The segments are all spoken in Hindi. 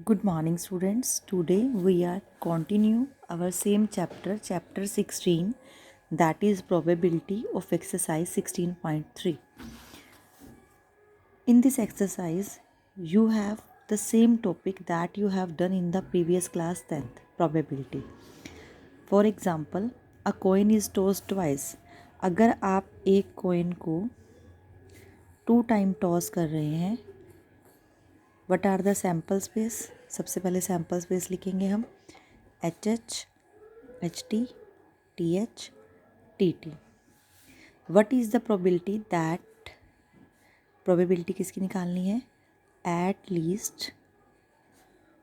Good morning students. Today we are continue our same chapter 16, that is probability of exercise 16.3. In this exercise you have the same topic that you have done in the previous class 10th, probability. For example, a coin is tossed twice. अगर आप एक coin को 2 टाइम टॉस कर रहे हैं, what are the sample space? सबसे पहले सैम्पल स्पेस लिखेंगे हम H H T T H T T. What is the probability that, probability किसकी निकालनी है? At least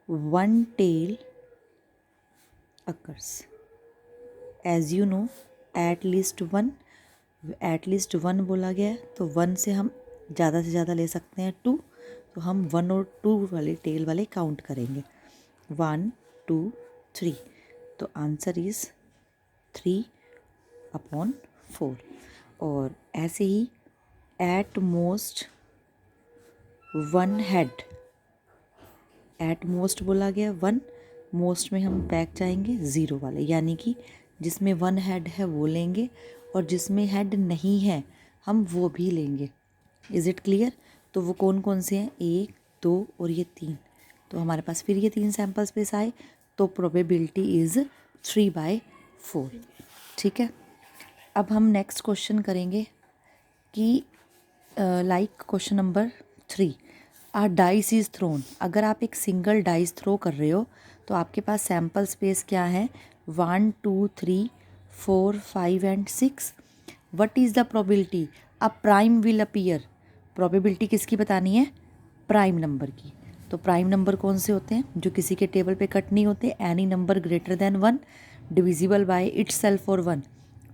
one tail occurs. As you know, at least one बोला गया तो वन से हम ज़्यादा से ज़्यादा ले सकते हैं 2, तो हम 1 और 2 वाले टेल वाले काउंट करेंगे. 1 2 3, तो आंसर इज़ 3/4. और ऐसे ही at most one head, at most बोला गया 1, मोस्ट में हम बैक जाएंगे 0 वाले, यानी कि जिसमें 1 हेड है वो लेंगे और जिसमें हेड नहीं है हम वो भी लेंगे. Is it clear? तो वो कौन कौन से हैं? 1 2 और ये 3. तो हमारे पास फिर ये 3 सैम्पल स्पेस आए, तो प्रोबेबिलिटी इज़ 3/4. ठीक है. अब हम नेक्स्ट क्वेश्चन करेंगे कि like question number 3, a dice is thrown. अगर आप एक सिंगल डाइस थ्रो कर रहे हो तो आपके पास सैम्पल स्पेस क्या है? 1 2 3 4 5 and 6. What is the probability a prime will appear? Probability किसकी बतानी है? प्राइम नंबर की. तो प्राइम नंबर कौन से होते हैं? जो किसी के टेबल पे कट नहीं होते. Any number greater than 1 divisible by itself और 1.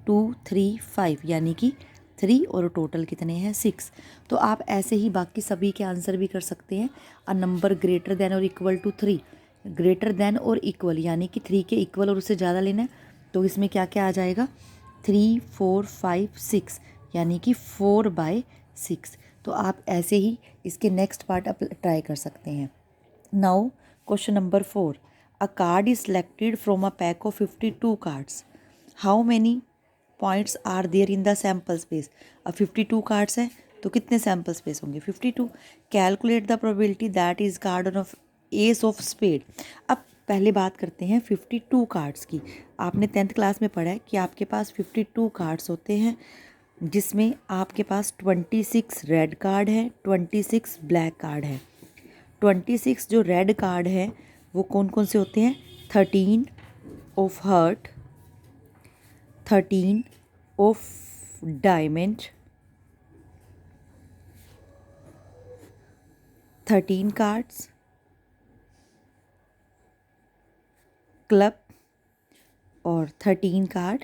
2 3 5, यानी कि 3 और टोटल कितने हैं? 6. तो आप ऐसे ही बाकी सभी के आंसर भी कर सकते हैं. अ नंबर ग्रेटर देन और इक्वल टू 3, ग्रेटर देन और इक्वल यानी कि 3 के इक्वल और उससे ज़्यादा लेना है. तो इसमें क्या क्या आ जाएगा? 3 4 5 6, यानी कि 4/6. तो आप ऐसे ही इसके नेक्स्ट पार्ट आप ट्राई कर सकते हैं. Now question number 4, a card is selected from a pack of 52 cards. How many points are there in the sample space? अब 52 कार्ड्स हैं तो कितने सैम्पल स्पेस होंगे? 52. Calculate the probability that is card of ace of spade. अब पहले बात करते हैं 52 कार्ड्स की. आपने 10th क्लास में पढ़ा है कि आपके पास 52 कार्ड्स होते हैं, जिसमें आपके पास 26 रेड कार्ड है, 26 ब्लैक कार्ड है. 26 जो रेड कार्ड है वो कौन कौन से होते हैं? 13 of heart, 13 of diamond, 13 cards club और 13 कार्ड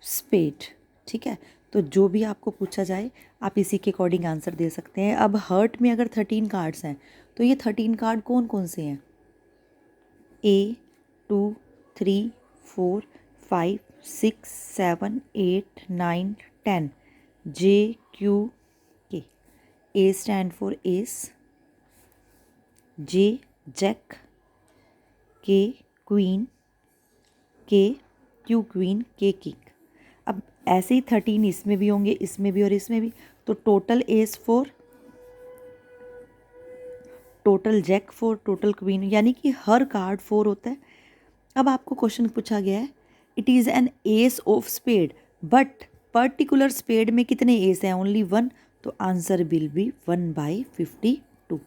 स्पेड. ठीक है. तो जो भी आपको पूछा जाए आप इसी के अकॉर्डिंग आंसर दे सकते हैं. अब हर्ट में अगर 13 कार्ड्स हैं तो ये 13 कार्ड कौन कौन से हैं? A 2 3 4 5 6 7 8 9 10. J Q K. A stand for ace, J jack, K queen, K Q queen, K king. अब ऐसे ही 13 इसमें भी होंगे, इसमें भी और इसमें भी. तो total ace 4, total jack 4, total queen, यानी कि हर कार्ड 4 होता है. अब आपको क्वेश्चन पूछा गया है, it is an ace of spade, but particular spade में कितने एस हैं? ओनली 1. तो answer will be 1/52.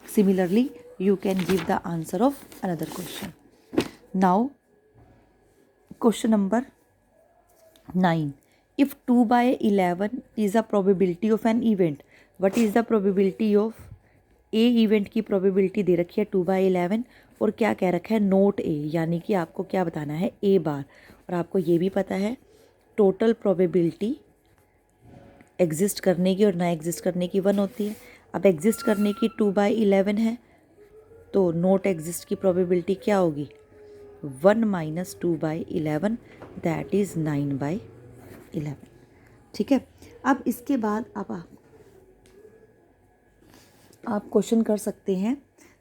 Similarly you can give the answer of another question. Now question number 9, if 2/11 is a probability of an event, what is the probability of A event की probability दे रखी है 2/11 और क्या कह रखा है? नोट A, यानी कि आपको क्या बताना है? A बार. और आपको ये भी पता है टोटल probability एग्जिस्ट करने की और ना एग्जिस्ट करने की 1 होती है. अब एग्जिस्ट करने की 2/11 है तो नोट एग्जिस्ट की probability क्या होगी? 1 - 2/11, दैट इज़ 9/11. ठीक है. अब इसके बाद अब आप क्वेश्चन कर सकते हैं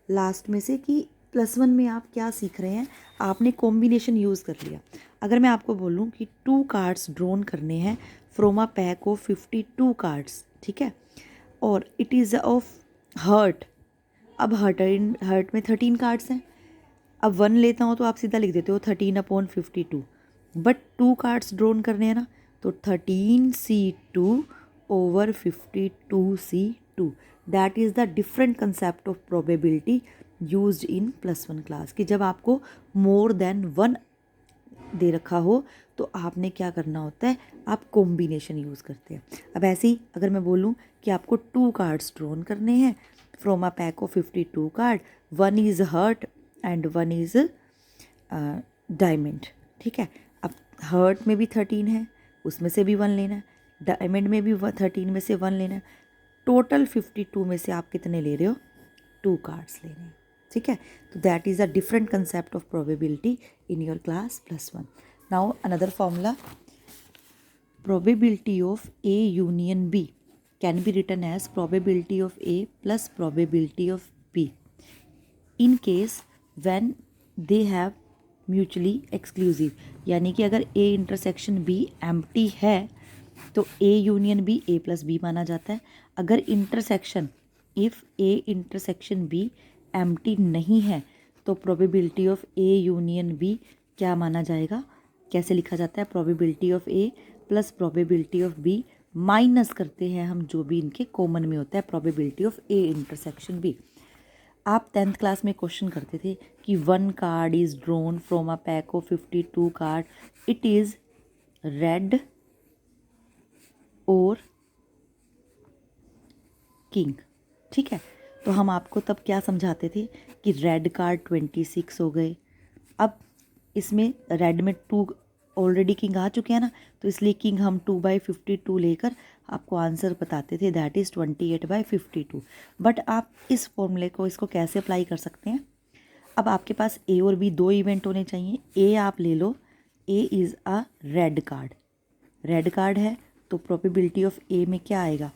लास्ट में से कि +1 में आप क्या सीख रहे हैं। आपने कॉम्बिनेशन यूज़ कर लिया। अगर मैं आपको बोलूं कि 2 कार्ड्स ड्रॉन करने हैं from a pack of 52 cards, ठीक है, और इट इज़ ऑफ हर्ट। अब हर्ट में 13 कार्ड्स हैं। अब 1 लेता हूँ तो आप सीधा लिख देते हो 13/52, बट 2 कार्ड्स ड्रॉन करने हैं ना, तो 13C2/52C2। That is the different concept of probability used in +1 class, कि जब आपको मोर देन 1 दे रखा हो तो आपने क्या करना होता है, आप कॉम्बिनेशन यूज़ करते हैं। अब ऐसे ही अगर मैं बोलूँ कि आपको 2 कार्ड्स ड्रॉन करने हैं from a pack of 52 card, 1 is heart and 1 is diamond, ठीक है। अब हर्ट में भी 13 है, उसमें से भी 1 लेना है, डायमंड में भी 13 में से 1 लेना है। टोटल 52 में से आप कितने ले रहे हो, 2 कार्ड्स ले रहे हैं, ठीक है। तो that is a different concept of probability in your class +1। Now another formula, probability of A union B can be written as probability of A plus probability of B in case when they have mutually exclusive, यानी कि अगर A इंटरसेक्शन B एम्प्टी है तो A union B A plus B माना जाता है। अगर intersection if A intersection B empty नहीं है तो probability of A union B क्या माना जाएगा, कैसे लिखा जाता है, probability of A plus probability of B minus करते हैं हम जो भी इनके कॉमन में होता है, probability of A intersection B। आप 10th क्लास में क्वेश्चन करते थे कि 1 card is drawn from a pack of 52 card, it is red और किंग, ठीक है। तो हम आपको तब क्या समझाते थे कि रेड कार्ड 26 हो गए। अब इसमें रेड में 2 ऑलरेडी किंग आ चुके हैं ना, तो इसलिए किंग हम 2/52 लेकर आपको आंसर बताते थे, दैट इज़ 28/52। बट आप इस फॉर्मूले को इसको कैसे अप्लाई कर सकते हैं, अब आपके पास ए और बी 2 इवेंट होने चाहिए। ए आप ले लो, A is a red card, red card है तो प्रोबेबिलिटी ऑफ ए में क्या आएगा,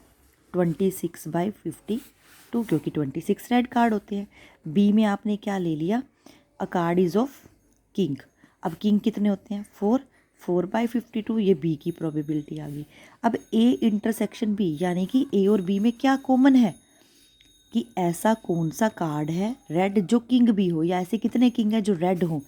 26/52, क्योंकि 26 रेड कार्ड होते हैं। बी में आपने क्या ले लिया, अ कार्ड इज़ ऑफ किंग। अब किंग कितने होते हैं, 4/52, ये बी की प्रोबेबिलिटी आ गई। अब ए इंटरसेक्शन बी, यानी कि ए और बी में क्या कॉमन है, कि ऐसा कौन सा कार्ड है रेड जो किंग भी हो, या ऐसे कितने किंग है जो रेड हो,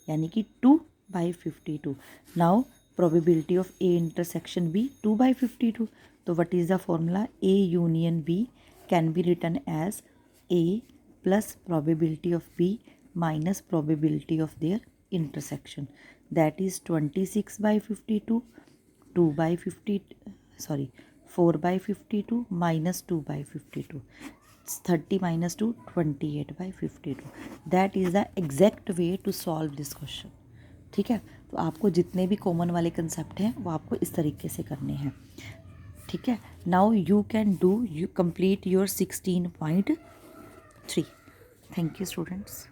यानी कि 2/52। Now probability of A intersection B 2/52। तो what is the formula, A union B can be written as A plus probability of B minus probability of there intersection, that is 26/52 4/52 minus 2/52, 30 minus 2 28/52। that is the exact way to solve this question, ठीक है। तो आपको जितने भी कॉमन वाले कंसेप्ट हैं वो आपको इस तरीके से करने हैं, ठीक है। Now you can do, you complete your 16.3। Thank you students.